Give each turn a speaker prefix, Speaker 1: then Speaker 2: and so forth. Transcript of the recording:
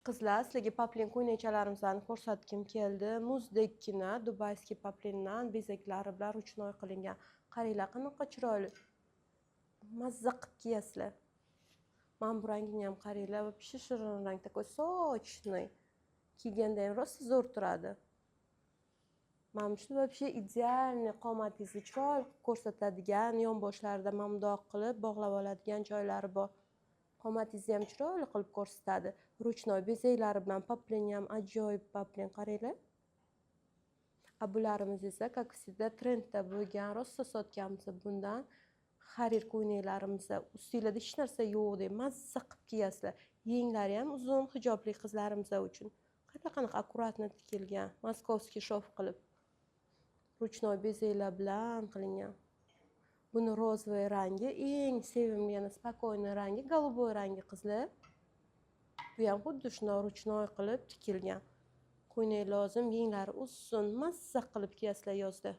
Speaker 1: Qizlar, sizlarga poplin ko'ylakchalarimizni ko'rsatgim keldi. Muzdekkina dubayskiy poplindan bezaklari bilan ruchnoy qilingan. Qaranglar, qanaqa chiroyli. Mazza qilib kiyasizlar. Mana bu rangini ham qaranglar, вообще shirin rang, такой сочный. Kiyganda ham rosa zo'r turadi. Mana shu вообще idealniy qomatingizni chiroyli ko'rsatadigan, yonboshlarida mundoq qilib bog'lab oladigan joylari bor. Qomatingizni ham chiroyli qilib ko'rsatadi. Ruchnoy bezaklari bilan poplin ham ajoyib poplin, qaranglar. Bularimiz esa, как всегда, trendda bo'lgan, rosa sotganmiz bundan. Xarir ko'ylaklarimiz, ustinglarda hech narsa yo'q deb mazza qilib kiyasizlar. Yenglari ham uzun, hijobli qizlarimiz uchun. Qanaqa akkuratni tikilgan, moskovskiy shof qilib. Ruchnoy bezaklar bilan qilingan. Buni rozvoy rangi, eng sevimli, spokойный rangi, голубой rangi qizlar. Bu ham xuddi shunday ruchnoy qilib tikilgan. Ko'ylak lozim, yenglari uzun, mazza qilib kiyasizlar yozda.